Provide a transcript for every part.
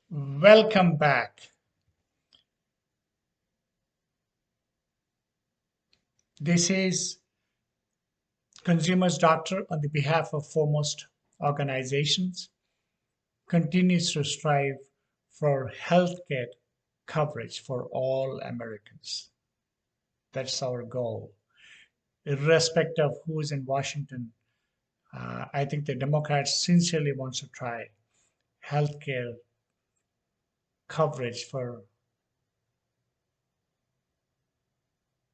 Welcome back. This is Consumers Doctor on the behalf of foremost organizations continues to strive for healthcare coverage for all Americans. That's our goal. Irrespective of who's in Washington, I think the Democrats sincerely want to try healthcare coverage for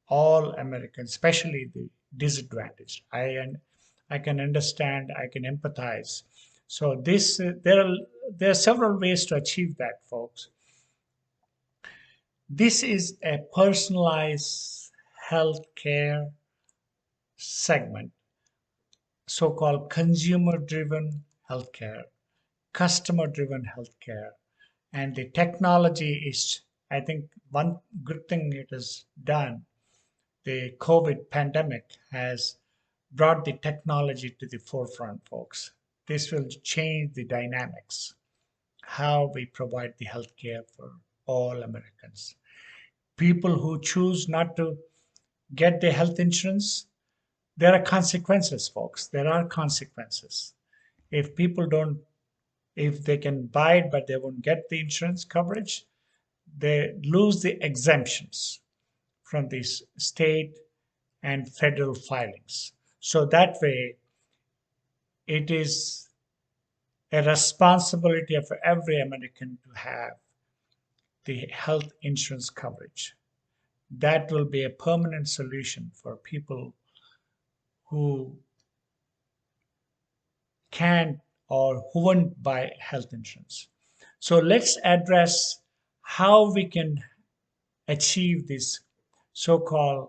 all Americans, especially the disadvantaged. I can understand, I can empathize. So there are several ways to achieve that, folks. This is a personalized healthcare segment, so-called consumer-driven healthcare, customer-driven healthcare, and the technology is, I think, one good thing it has done. The COVID pandemic has brought the technology to the forefront, folks. This will change the dynamics, how we provide the healthcare for all Americans. People who choose not to get the health insurance, there are consequences, folks. There are consequences. If people don't, if they can buy it but they won't get the insurance coverage, they lose the exemptions from these state and federal filings. So that way, it is a responsibility of every American to have the health insurance coverage. That will be a permanent solution for people who can't or who won't buy health insurance. So let's address how we can achieve this so-called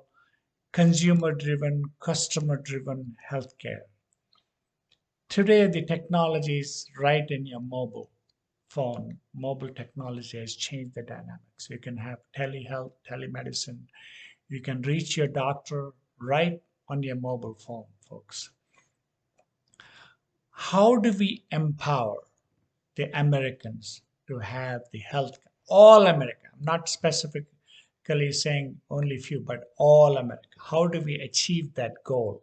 consumer-driven, customer-driven healthcare. Today, the technology is right in your mobile phone. Mobile technology has changed the dynamics. You can have telehealth, telemedicine. You can reach your doctor right on your mobile phone, folks. How do we empower the Americans to have the health? All America, I'm not specifically saying only few, but all America. How do we achieve that goal?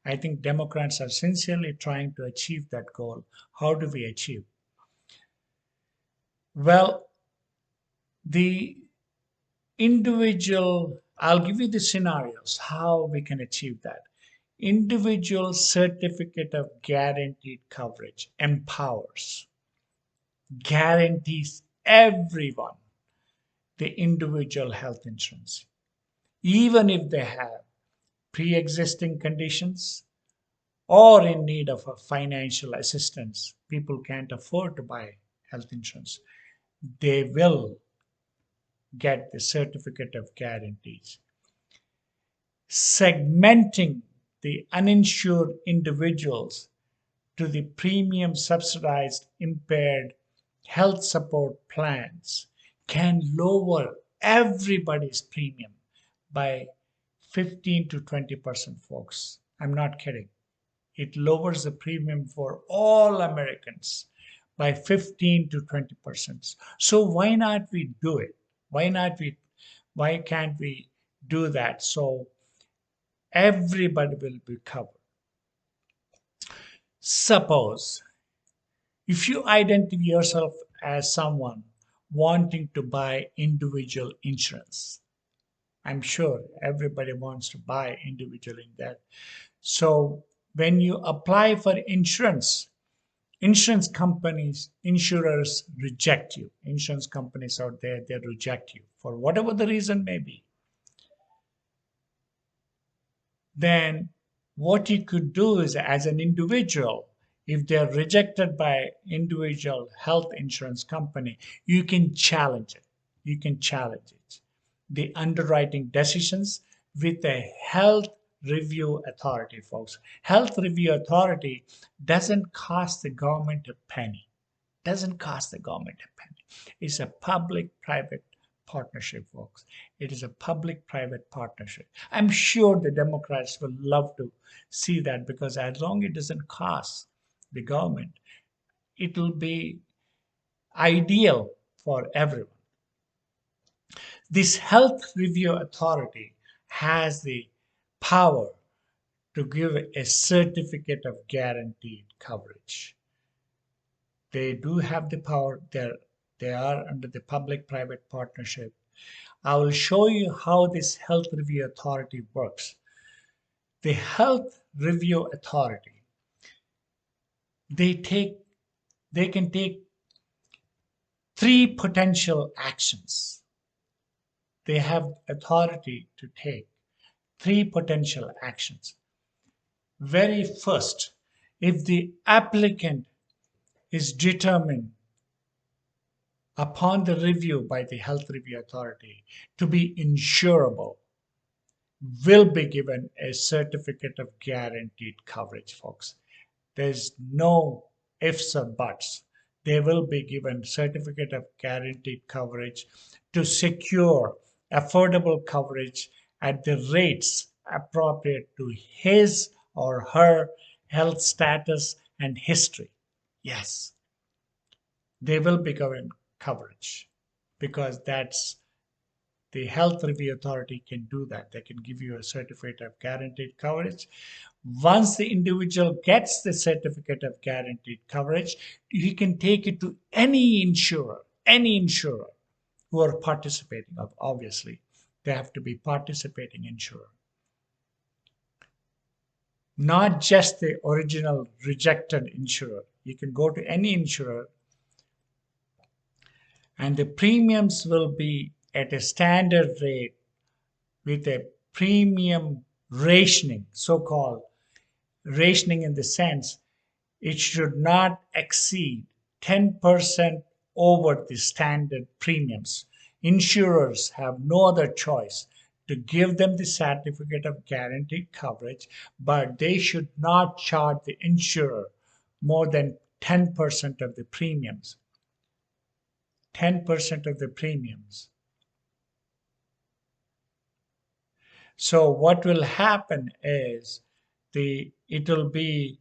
I think Democrats are sincerely trying to achieve that goal. How do we achieve? Well, the individual, I'll give you the scenarios how we can achieve that. Individual certificate of guaranteed coverage empowers, guarantees everyone the individual health insurance, even if they have pre existing conditions or in need of a financial assistance. People can't afford to buy health insurance. They will get the certificate of guarantees. Segmenting the uninsured individuals to the premium subsidized impaired health support plans can lower everybody's premium by 15 to 20%, folks. I'm not kidding. It lowers the premium for all Americans by 15 to 20%. So why not we do it? Why can't we do that so everybody will be covered? Suppose if you identify yourself as someone wanting to buy individual insurance, I'm sure everybody wants to buy individual in that. So when you apply for insurance, insurance companies, insurers reject you. Insurance companies out there, they reject you for whatever the reason may be. Then what you could do is as an individual, if they're rejected by individual health insurance company, you can challenge it. You can challenge it. The underwriting decisions with a health review authority, folks. Health review authority doesn't cost the government a penny. Doesn't cost the government a penny. It's a public-private partnership, folks. It is a public-private partnership. I'm sure the Democrats will love to see that because as long as it doesn't cost the government, it will be ideal for everyone. This health review authority has the power to give a certificate of guaranteed coverage. They do have the power. They are under the public-private partnership. I will show you how this health review authority works. The health review authority, they can take three potential actions. They have authority to take three potential actions. Very first, if the applicant is determined upon the review by the health review authority to be insurable, will be given a certificate of guaranteed coverage, folks. There's no ifs or buts. They will be given certificate of guaranteed coverage to secure affordable coverage at the rates appropriate to his or her health status and history. Yes, they will be given coverage because that's the health review authority can do that. They can give you a certificate of guaranteed coverage. Once the individual gets the certificate of guaranteed coverage, you can take it to any insurer who are participating. Obviously, they have to be participating insurer. Not just the original rejected insurer. You can go to any insurer and the premiums will be at a standard rate with a premium rationing, so-called rationing in the sense it should not exceed 10% over the standard premiums. Insurers have no other choice to give them the certificate of guaranteed coverage, but they should not charge the insurer more than 10% of the premiums. 10% of the premiums. So what will happen is it will be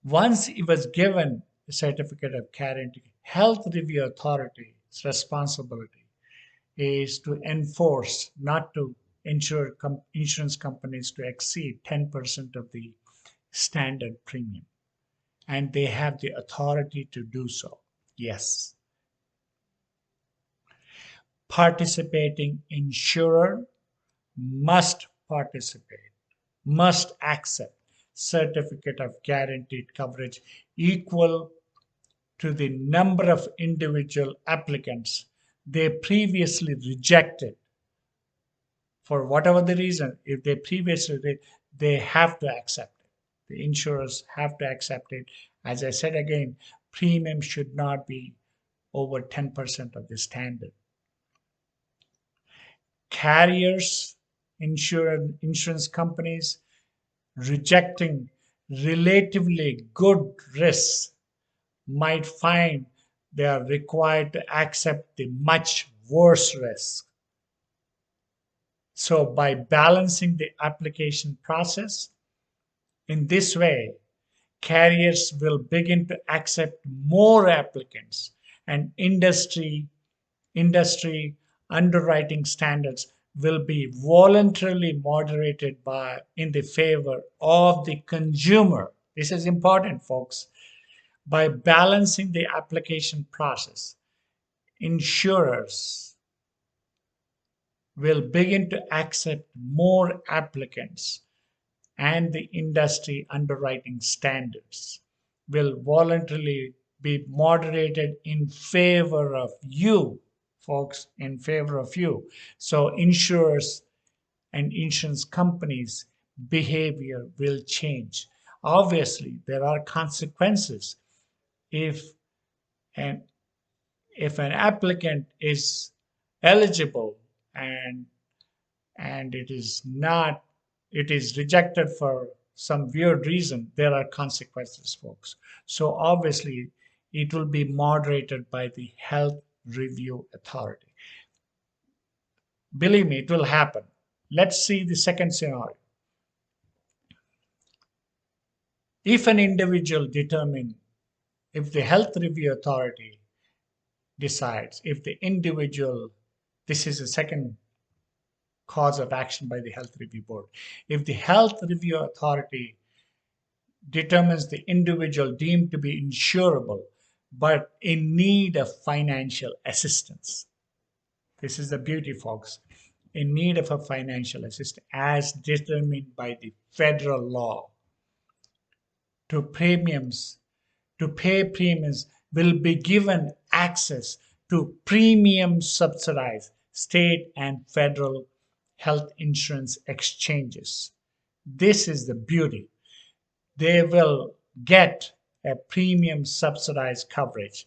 once it was given a certificate of guarantee, health review authority's responsibility is to enforce not to insurance companies to exceed 10% of the standard premium. And they have the authority to do so. Yes. Participating insurer must participate, must accept certificate of guaranteed coverage equal to the number of individual applicants they previously rejected. For whatever the reason, if they previously did, they have to accept it. The insurers have to accept it. As I said again, premium should not be over 10% of the standard. Carriers, insurance companies rejecting relatively good risks might find they are required to accept the much worse risk. So by balancing the application process, in this way, carriers will begin to accept more applicants and industry underwriting standards will be voluntarily moderated in the favor of the consumer. This is important, folks. By balancing the application process, insurers will begin to accept more applicants and the industry underwriting standards will voluntarily be moderated in favor of you, folks, in favor of you. So insurers and insurance companies' behavior will change. Obviously, there are consequences if an applicant is eligible and it is rejected for some weird reason, there are consequences, folks. So obviously, it will be moderated by the health review authority. Believe me, it will happen. Let's see the second scenario. If an individual determines If the health review authority decides, if the individual, this is the second cause of action by the health review board. If the health review authority determines the individual deemed to be insurable but in need of financial assistance, this is the beauty, folks, in need of a financial assistance as determined by the federal law to premiums, to pay premiums, will be given access to premium subsidized state and federal health insurance exchanges. This is the beauty. They will get a premium subsidized coverage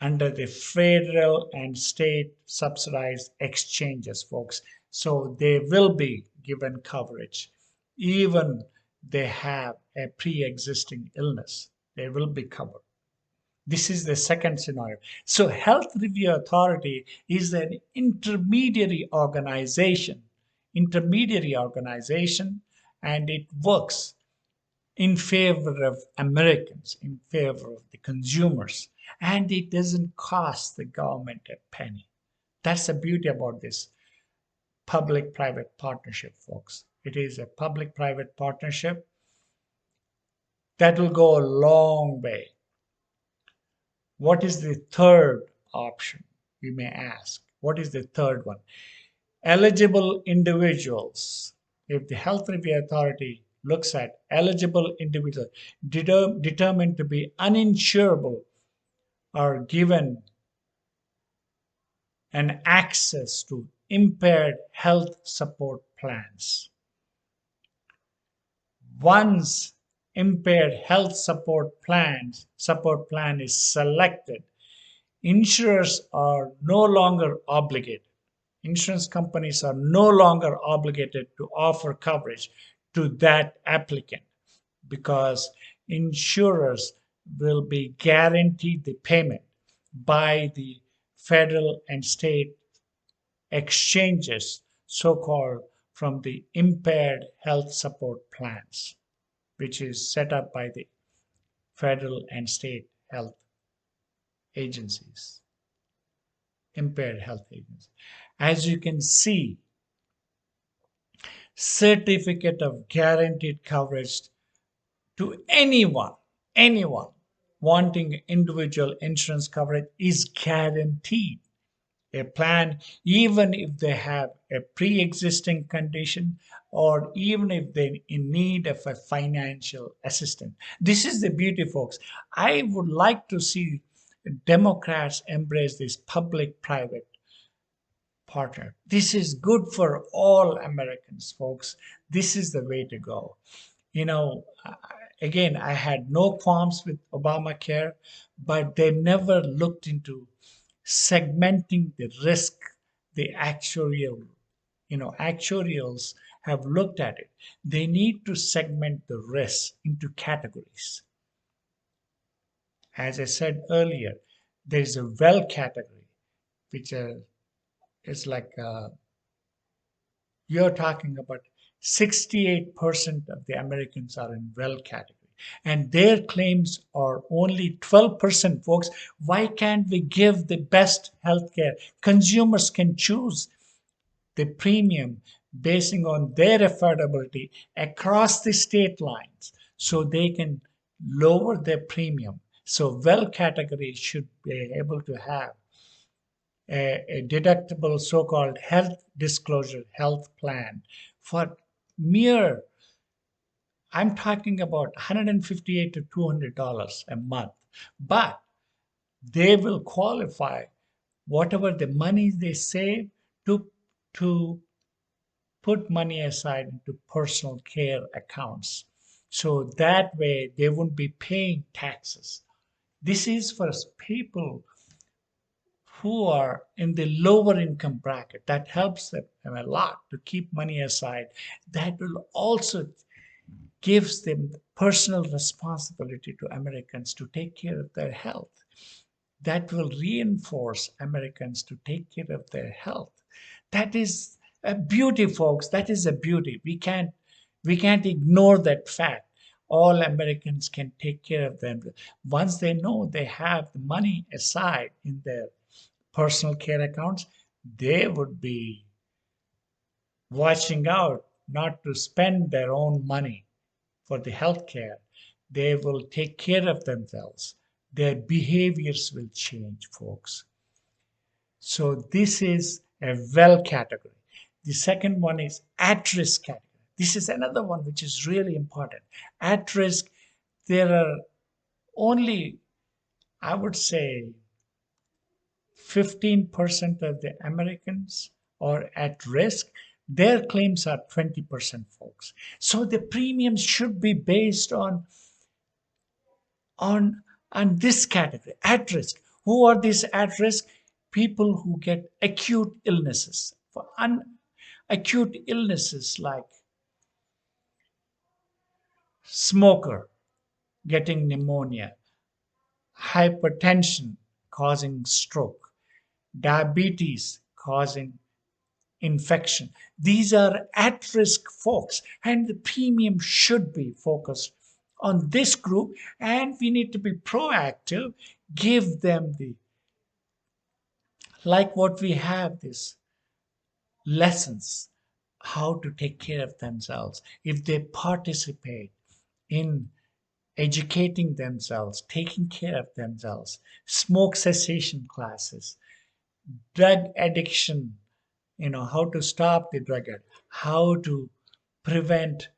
under the federal and state subsidized exchanges, folks. So they will be given coverage. Even they have a pre-existing illness, they will be covered. This is the second scenario. So health review authority is an intermediary organization, and it works in favor of Americans, in favor of the consumers, and it doesn't cost the government a penny. That's the beauty about this public-private partnership, folks. It is a public-private partnership that will go a long way. What is the third option? You may ask. What is the third one? Eligible individuals. If the health review authority looks at eligible individuals determined to be uninsurable are given an access to impaired health support plans. Once impaired health support plan is selected, insurers are no longer obligated. Insurance companies are no longer obligated to offer coverage to that applicant because insurers will be guaranteed the payment by the federal and state exchanges, so-called from the impaired health support plans, which is set up by the federal and state health agencies, impaired health agencies. As you can see, certificate of guaranteed coverage to anyone wanting individual insurance coverage is guaranteed. A plan, even if they have a pre-existing condition or even if they're in need of a financial assistance. This is the beauty, folks. I would like to see Democrats embrace this public-private partner. This is good for all Americans, folks. This is the way to go. You know, again, I had no qualms with Obamacare, but they never looked into segmenting the risk. The actuarials have looked at it. They need to segment the risk into categories. As I said earlier, there is a well category, which is like you're talking about 68% of the Americans are in well category. And their claims are only 12%, folks. Why can't we give the best health care? Consumers can choose the premium basing on their affordability across the state lines so they can lower their premium. So well category should be able to have a deductible so-called health disclosure health plan for mere, I'm talking about $158 to $200 a month, but they will qualify whatever the money they save to put money aside into personal care accounts. So that way they won't be paying taxes. This is for people who are in the lower income bracket. That helps them a lot to keep money aside. That will also gives them personal responsibility to Americans to take care of their health. That will reinforce Americans to take care of their health. That is a beauty, folks. That is a beauty. We can't ignore that fact. all Americans can take care of them. Once they know they have the money aside in their personal care accounts, they would be watching out not to spend their own money for the health care. They will take care of themselves. Their behaviors will change, folks. So this is a well category. The second one is at risk category. This is another one which is really important. At risk, there are only, I would say, 15% of the Americans are at risk. Their claims are 20%, folks. So the premiums should be based on on this category, at risk. Who are these at risk? People who get acute illnesses. For acute illnesses like smoker getting pneumonia, hypertension causing stroke, diabetes causing infection. These are at risk folks, and the premium should be focused on this group, and we need to be proactive, give them the, like what we have this lessons how to take care of themselves. If they participate in educating themselves, taking care of themselves, smoke cessation classes, drug addiction, how to stop the drug addict, how to prevent,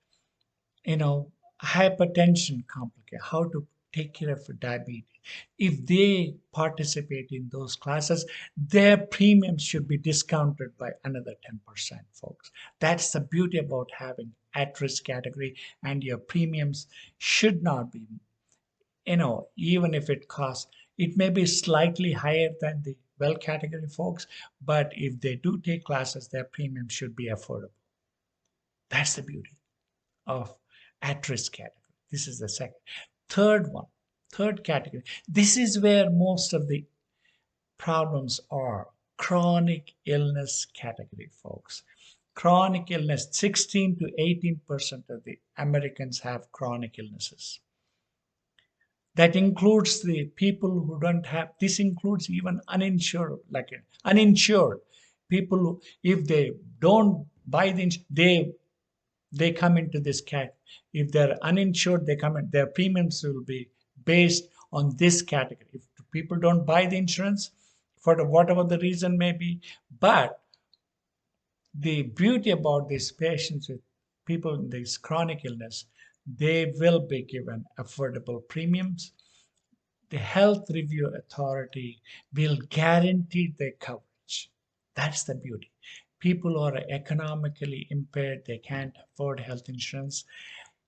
hypertension complicate, how to take care of diabetes. If they participate in those classes, their premiums should be discounted by another 10%, folks. That's the beauty about having at-risk category, and your premiums should not be, even if it costs, it may be slightly higher than the well category folks, but if they do take classes, their premium should be affordable. That's the beauty of at-risk category. This is the second. Third one, third category. This is where most of the problems are. Chronic illness category, folks. Chronic illness, 16 to 18% of the Americans have chronic illnesses. That includes the people who don't have, this includes even uninsured, uninsured people who, if they don't buy they come into this cat. If they're uninsured, they come in, their premiums will be based on this category. If people don't buy the insurance for whatever the reason may be, but the beauty about these patients with people in this chronic illness, they will be given affordable premiums. The Health Review Authority will guarantee their coverage. That's the beauty. People who are economically impaired, they can't afford health insurance,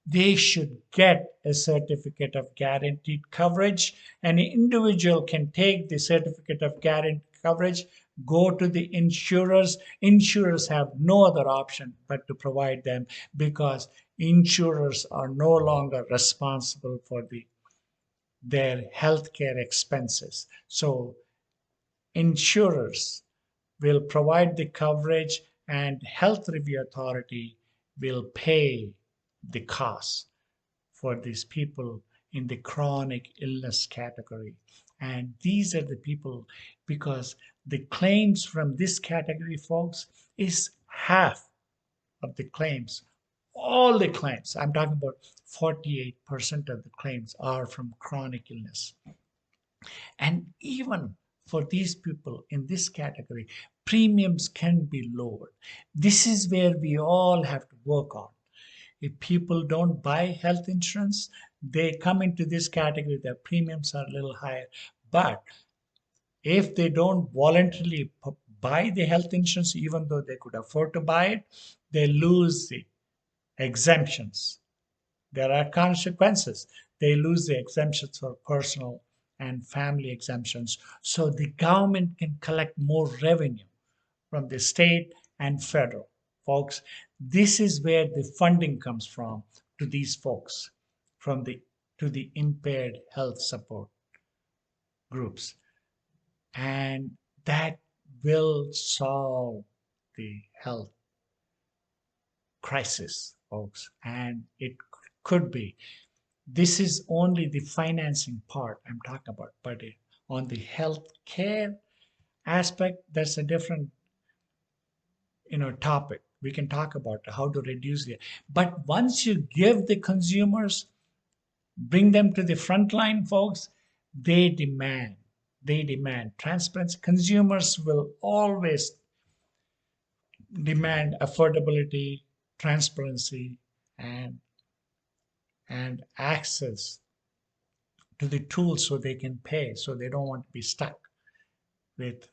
they should get a certificate of guaranteed coverage. An individual can take the certificate of guaranteed coverage, go to the insurers. Insurers have no other option but to provide them, because insurers are no longer responsible for their healthcare expenses. So insurers will provide the coverage, and Health Review Authority will pay the cost for these people in the chronic illness category. And these are the people, because the claims from this category, folks, is half of the claims. All the claims, I'm talking about 48% of the claims are from chronic illness. And even for these people in this category, premiums can be lowered. This is where we all have to work on. If people don't buy health insurance, they come into this category, their premiums are a little higher. But if they don't voluntarily buy the health insurance, even though they could afford to buy it, they lose the exemptions. There are consequences. They lose the exemptions for personal and family exemptions. So the government can collect more revenue from the state and federal. Folks, this is where the funding comes from to these folks, to the impaired health support groups. And that will solve the health crisis, folks. And it could be. This is only the financing part I'm talking about, but on the health care aspect, that's a different topic. We can talk about how to reduce it. But once you give the consumers, bring them to the front line, folks, they demand. They demand transparency. Consumers will always demand affordability, transparency, and access to the tools so they can pay. So they don't want to be stuck with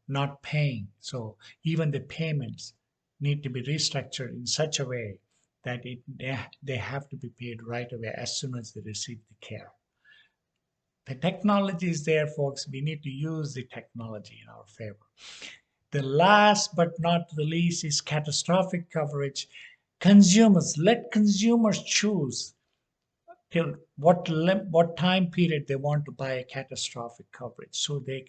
not paying. So even the payments need to be restructured in such a way that they have to be paid right away as soon as they receive the care. The technology is there, folks. We need to use the technology in our favor. The last but not the least is catastrophic coverage. Let consumers choose till what time period they want to buy a catastrophic coverage, so they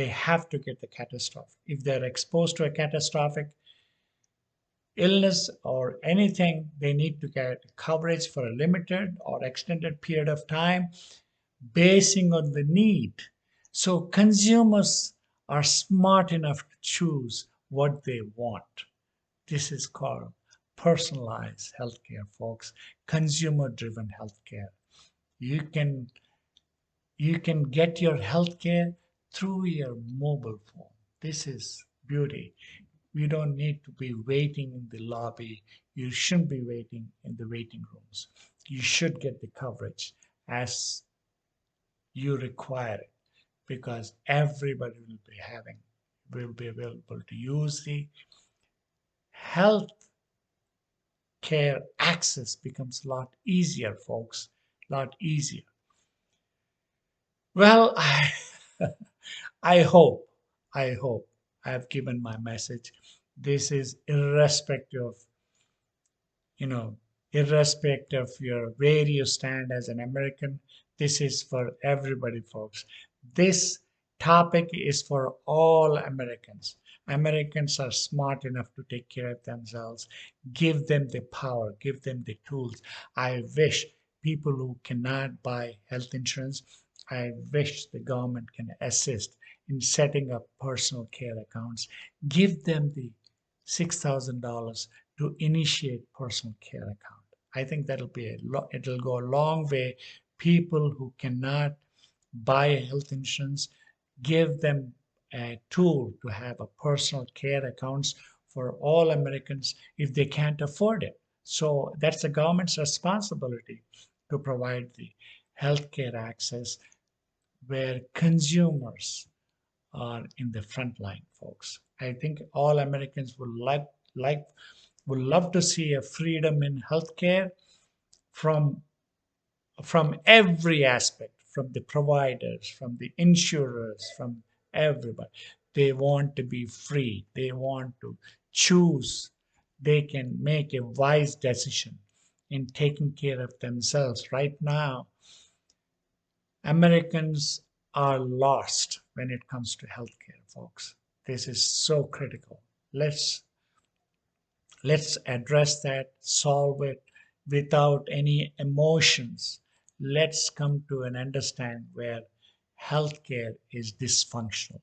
have to get the catastrophic. If they're exposed to a catastrophic illness or anything, they need to get coverage for a limited or extended period of time, basing on the need. So consumers are smart enough to choose what they want. This is called personalized healthcare, folks. Consumer driven healthcare. You can you can get your healthcare through your mobile phone. This is beauty. You don't need to be waiting in the lobby. You shouldn't be waiting in the waiting rooms. You should get the coverage as you require it, because everybody will be available to use the health care. Access becomes a lot easier, folks, a lot easier. Well, I hope, I hope I have given my message. This is irrespective of, you know, irrespective of where you stand as an American. This is for everybody, folks. This topic is for all Americans. Americans are smart enough to take care of themselves. Give them the power, give them the tools. I wish people who cannot buy health insurance, I wish the government can assist in setting up personal care accounts. Give them the $6,000 to initiate personal care account. I think it'll go a long way. People who cannot buy health insurance, give them a tool to have a personal care accounts for all Americans if they can't afford it. So that's the government's responsibility to provide the healthcare access where consumers are in the front line, folks. I think all Americans would love to see a freedom in healthcare from every aspect, from the providers, from the insurers, from everybody. They want to be free. They want to choose. They can make a wise decision in taking care of themselves. Right now, Americans are lost when it comes to healthcare, folks. This is so critical. Let's let's address that, solve it without any emotions. Let's come to an understand where healthcare is dysfunctional.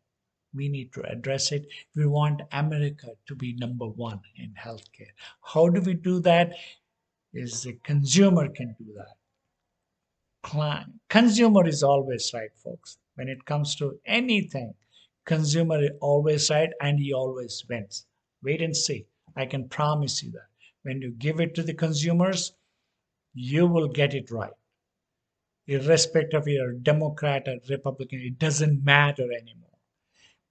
We need to address it. We want America to be number one in healthcare. How do we do that? Is the consumer can do that. Consumer is always right, folks. When it comes to anything, consumer is always right and he always wins. Wait and see. I can promise you that. When you give it to the consumers, you will get it right. Irrespective of you're a Democrat or Republican, it doesn't matter anymore.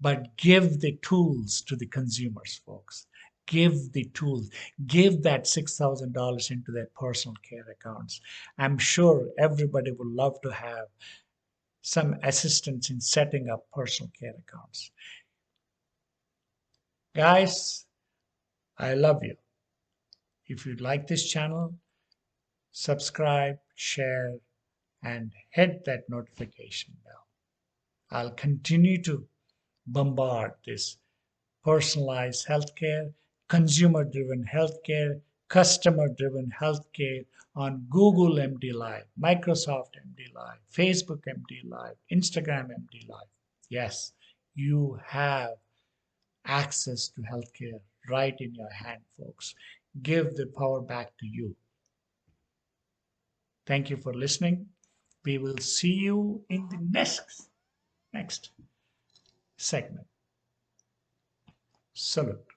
But give the tools to the consumers, folks. Give the tools. Give that $6,000 into their personal care accounts. I'm sure everybody would love to have some assistance in setting up personal care accounts. Guys, I love you. If you like this channel, subscribe, share, and hit that notification bell. I'll continue to bombard this personalized healthcare, consumer driven healthcare, customer-driven healthcare on Google MD Live, Microsoft MD Live, Facebook MD Live, Instagram MD Live. Yes, you have access to healthcare right in your hand, folks. Give the power back to you. Thank you for listening. We will see you in the next segment. Salute.